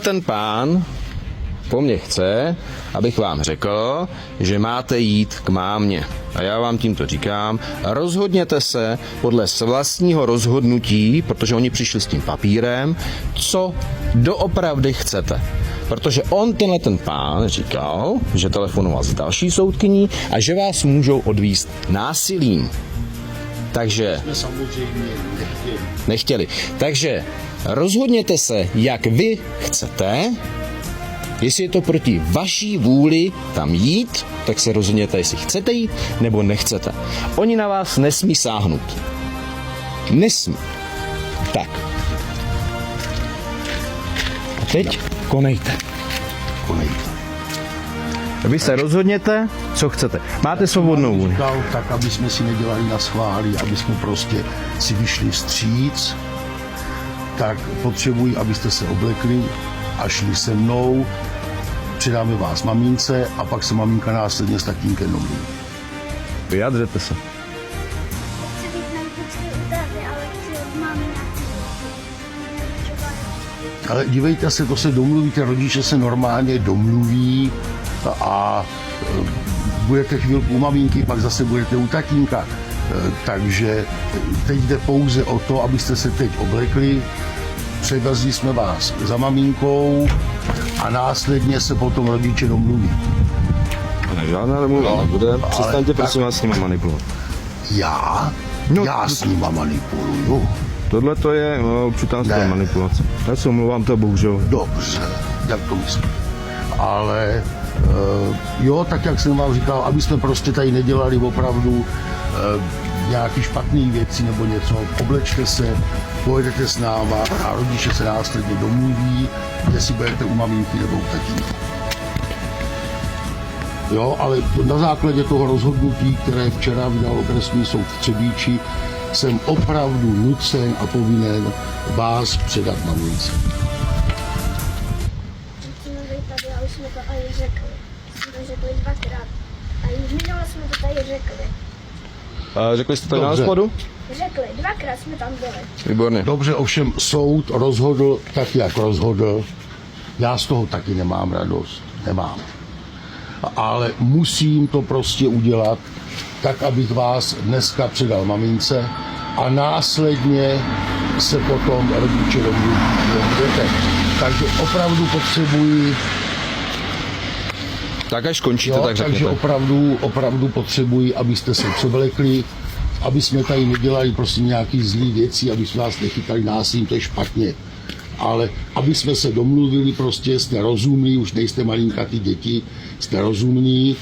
ten pán po mně chce, abych vám řekl, že máte jít k mámě. A já vám tímto říkám, rozhodněte se podle vlastního rozhodnutí, protože oni přišli s tím papírem, co doopravdy chcete. Protože on, ten pán, říkal, že telefonoval s další soudkyní a že vás můžou odvízt násilím. Takže Jsme samozřejmě nechtěli. Takže rozhodněte se, jak vy chcete. Jestli je to proti vaší vůli tam jít, tak se rozhodněte, jestli chcete jít, nebo nechcete. Oni na vás nesmí sáhnout. Nesmí. Tak. A teď konejte. Vy se rozhodněte, co chcete. Máte svobodnou vůli. říkal, tak aby jsme si nedělali na schvály, aby jsme prostě si vyšli vstříc, tak potřebuji, abyste se oblekli a šli se mnou, předáme vás mamince a pak se maminka následně s tatínkem domluví. Vyjadřete se. Chci být nejvíc u tebe, ale chci od mámy na Ale dívejte se, to se domluvíte, rodiče se normálně domluví a budete chvilku u maminky, pak zase budete u tatínka. Takže teď jde pouze o to, abyste se teď oblekli, převezli jsme vás za maminkou a následně se potom rodiče domluví. Ne, žádná domluva nebude. Přestaňte prosím vás s nima manipulovat. Já? No, Já s nima manipuluju. Tohle to je určitá manipulace. Já se omlouvám, to bohužel. Dobře, jak to myslím. Ale jo, tak jak jsem vám říkal, aby jsme prostě tady nedělali opravdu nějaký špatný věci nebo něco, oblečte se, pojedete s náma a rodiče se následně domluví, jestli budete u maminky nebo u tatínka. Jo, ale na základě toho rozhodnutí, které včera vydal okresní soud v Třebíči, jsem opravdu nucen a povinen vás předat mamince. Musíme být tady a už jsme to i řekli. Jsme to řekli dvakrát. A už minule jsme to tady řekli. Řekli jste to na Dobře. hospodu? Řekli, dvakrát jsme tam byli. Výborně. Dobře, ovšem soud rozhodl tak, jak rozhodl. Já z toho taky nemám radost. Nemám. Ale musím to prostě udělat tak, abych vás dneska předal mamince a následně se potom rodiče domluví. Takže opravdu potřebuji, Tak až končíte, tak takže řekněte. opravdu potřebuji, abyste se převlekli, aby jsme tady nedělali prostě nějaký zlý věci, aby jsme vás nechytali násilím, to je špatně. Ale aby jsme se domluvili, prostě jste rozumní, už nejste malinkatý děti, jste rozumní,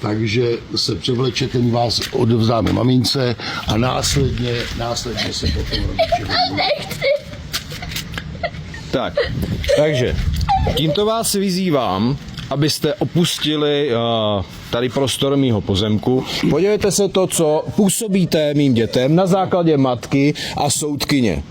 takže se převlečete, my vás odevzdáme mamince a následně se potom rodiče domluví. Tak, takže tímto vás vyzývám, abyste opustili tady prostor mýho pozemku. Podívejte se to, co působíte mým dětem na základě matky a soudkyně.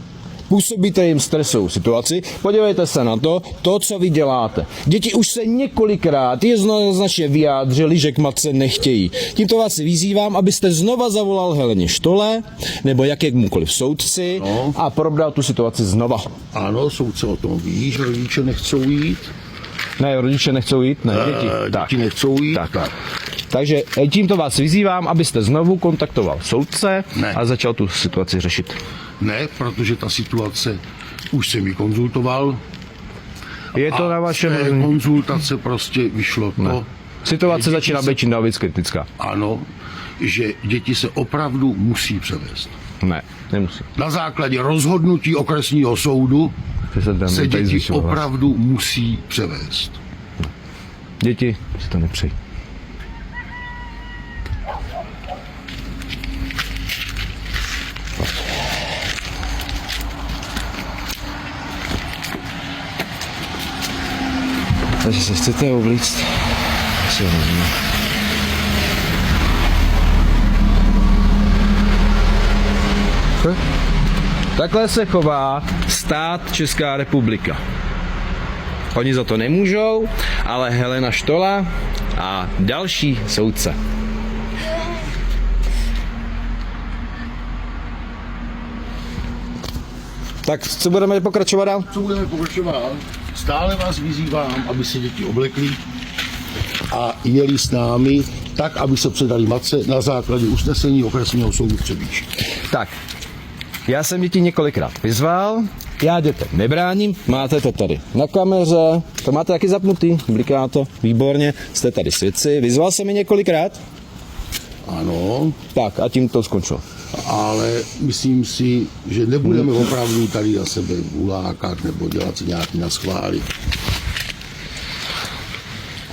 Působíte jim stresovou situaci, podívejte se na to, co vy děláte. Děti už se několikrát jednoznačně vyjádřili, že k matce nechtějí. Tímto vás vyzývám, abyste znova zavolal Heleně Štole, nebo jakémukoliv soudci a probral tu situaci znova. Ano, soudce o tom ví, že rodiče nechcou jít. Ne, rodiče nechcou jít, ne, děti. Děti nechcou jít. Tak. Takže tímto vás vyzývám, abyste znovu kontaktoval soudce a začal tu situaci řešit. Ne, protože ta situace už jsem ji konzultoval. Je to na vašem... Z té konzultace prostě vyšlo to. Situace začíná být čím dál víc kritická. Ano, že děti se opravdu musí převést. Ne, nemusí. Na základě rozhodnutí okresního soudu se děti opravdu musí převést. Děti si to nepřejí. Takže se chcete oblíct? Asi rozumím. Takhle se chová stát Česká republika. Oni za to nemůžou, ale Helena Štola a další soudce. Tak co budeme pokračovat dál? Co budeme pokračovat? stále vás vyzývám, aby se děti oblekly a jeli s námi tak, aby se předali matce na základě usnesení okresního soudu v Třebíči. Tak, já jsem děti několikrát vyzval, já dětem nebráním, máte to tady na kameře, to máte taky zapnutý, bliká to, výborně, jste tady svědci, vyzval jsem je několikrát, Ano, tak a tím to skončilo. ale myslím si, že nebudeme opravdu tady na sebe ulákat nebo dělat si nějaký naschvály.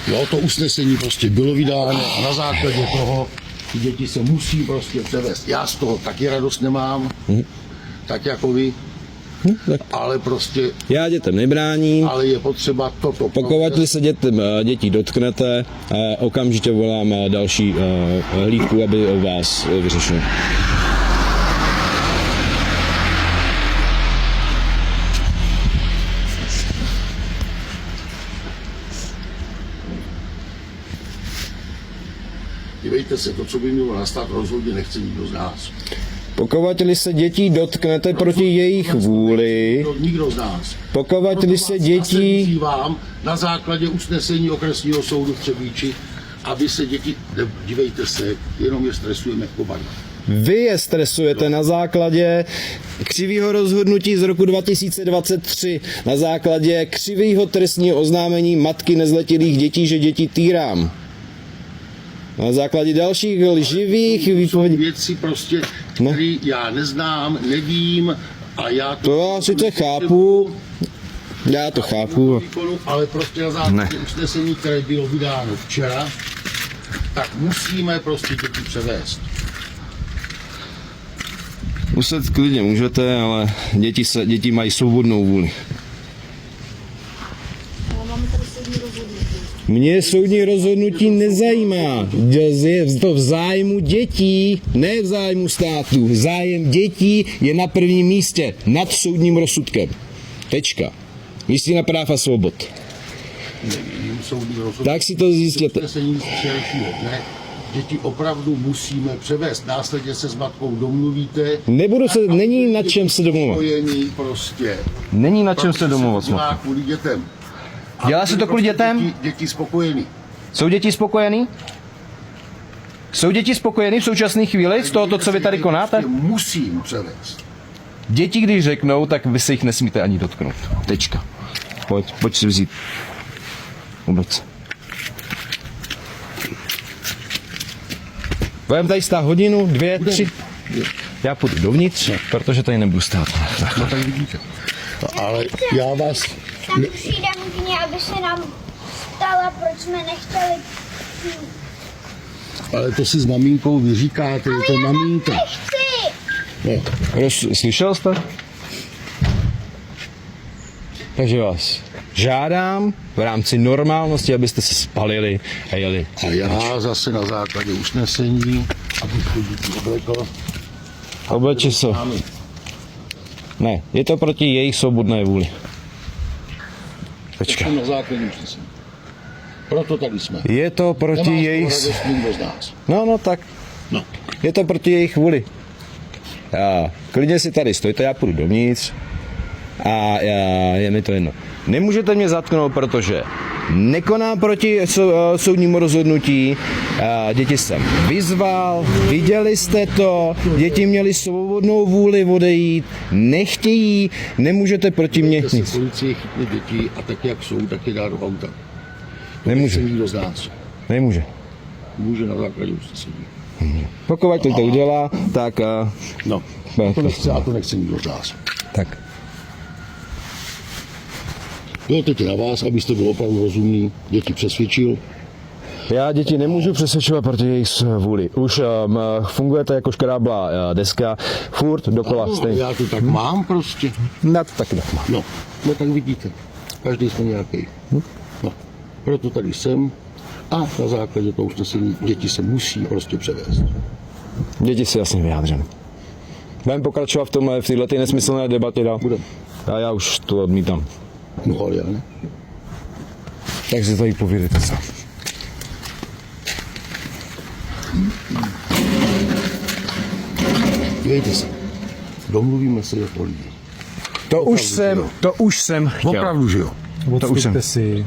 Jo, to usnesení prostě bylo vydáno a na základě toho ty děti se musí prostě převést. Já z toho taky radost nemám, tak jako vy, ale prostě, Já dětem nebráním, ale je potřeba toto. pokud se dětí dotknete, okamžitě volám další hlídku, aby o vás vyřešil. Dívejte se, to, co by mělo nastat, rozhodně nechce nikdo z nás. Pokud se dětí dotknete proti jejich vůli, Nikdo z nás. pokud se Zase dětí... vyzývám na základě usnesení okresního soudu v Třebíči, aby se děti, dívejte se, jenom je stresujeme jako barva. Vy je stresujete na základě křivého rozhodnutí z roku 2023, na základě křivého trestního oznámení matky nezletilých dětí, že děti týrám. Na základě dalších lživých Jsou výpovědí. věci prostě, No. které já neznám, nevím a já To já sice chápu, já to chápu. výkonu, ale prostě na základě usnesení, které bylo vydáno včera, tak musíme prostě děti převést. Muset klidně můžete, ale děti mají svobodnou vůli. Ale máme tady soudní rozhodnutí. Mě soudní rozhodnutí nezajímá. Je to v zájmu dětí, ne v zájmu státu. Zájem dětí je na prvním místě, nad soudním rozsudkem. Tečka. Listina práv a svobod. Nevím, soudní rozhodnutí. Tak si to zjistěte. Usnesení z včerejšího dne. Děti opravdu musíme převést. Následně se s matkou domluvíte. Není na čem se domluvat. Spojení prostě. Není na čem se domluvat. Dělá kvůli dětem. Dělá se to kvůli dětem? Děti spokojení. Jsou děti spokojený? Jsou děti spokojený v současné chvíli z tohoto, co vy tady konáte? Musím převést. Děti, když řeknou, tak vy se jich nesmíte ani dotknout. Tečka. Pojď si vzít. Vůbec. Budeme tady stát hodinu, 2, 3. Já půjdu dovnitř, protože tady nebudu stát. No tak vidíte. Ale já vás... Tam přijde nutně, aby se nám stala, proč jsme nechtěli. Ale to si s maminkou vyříkáte, je to maminka. Nechci! No. Slyšel jste? Takže vás žádám v rámci normálnosti, abyste se spalili a jeli. A já zase na základě usnesení, abych to děti oblekl. Obleči se. Ne, je to proti jejich svobodné vůli. Tečka. Na základě usnesení. Proto tady jsme. Je to proti Nemá jejich... radost nikdo z nás. No, tak. No. Je to proti jejich vůli. Klidně si tady stojte, já půjdu dovnitř. Je mi to jedno. Nemůžete mě zatknout, protože nekonám proti soudnímu rozhodnutí. Děti jsem vyzval, viděli jste to, děti měly svobodnou vůli odejít, nechtějí, nemůžete proti mě Se nic. policie chytne děti a tak, jak jsou, tak je dá do auta. Nemůže, Nikdo z nás. nemůže. Může na základě usnesení. Pokud to udělá, tak... No, to nechce nikdo z nás. Tak. Jo, teď je na vás, abyste byl opravdu rozumný, děti přesvědčil. Já děti nemůžu přesvědčovat proti jejich vůli. Už fungujete jako škráblá deska, furt dokola No, stejně. já to tak mám prostě. Na to taky tak mám. No tak vidíte, každý jsme nějaký. No, proto tady jsem a na základě toho usnesení děti se musí prostě převést. Děti si jasně vyjádřené. Budeme pokračovat v této nesmyslné debatě dál. Budem. A já už to odmítám. No ale já ne. Takže to jí pověděte sám. Dívejte se, domluvíme se jako lidi. To už jsem chtěl. Opravdu, že jo? To už jsem. Odstupte si.